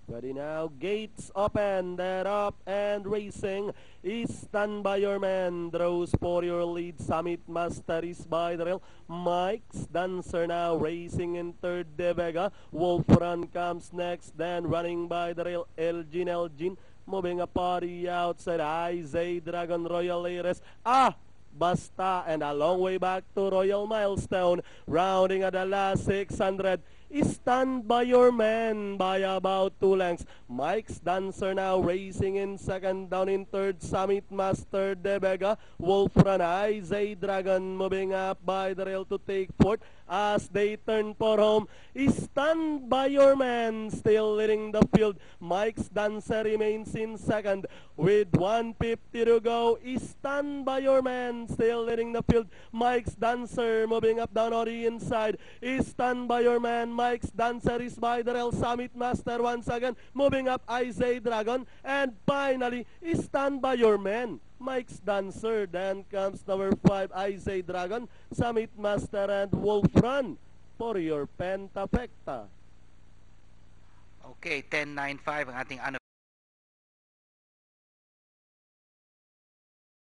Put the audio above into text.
Ready now, gates open, dead up and racing. Stand by your man, draws for your lead. Summit Master is by the rail. Mike's Dancer now racing in third, De Vega. Wolf Run comes next, then running by the rail, Elgin. Moving a party outside, Isaiah Dragon Royal Aires. Basta, and a long way back to Royal Milestone, rounding at the last 600. Stand by your man by about 2 lengths. Mike's Dancer now racing in second, down in third, Summit Master, De Vega. Wolf Run, Isaiah Dragon moving up by the rail to take fourth as they turn for home. Stand by your man, still leading the field. Mike's Dancer remains in second with 150 to go. Stand by your man, still leading the field. Mike's Dancer moving up down on the inside. Stand by your man. Mike's Dancer is by the rail. Summit Master once again moving up, Isaiah Dragon. And finally, stand by your man. Mike's Dancer. Then comes number 5, Isaiah Dragon, Summit Master, and Wolf Run for your Pentafecta. Okay, 10.95 ang ating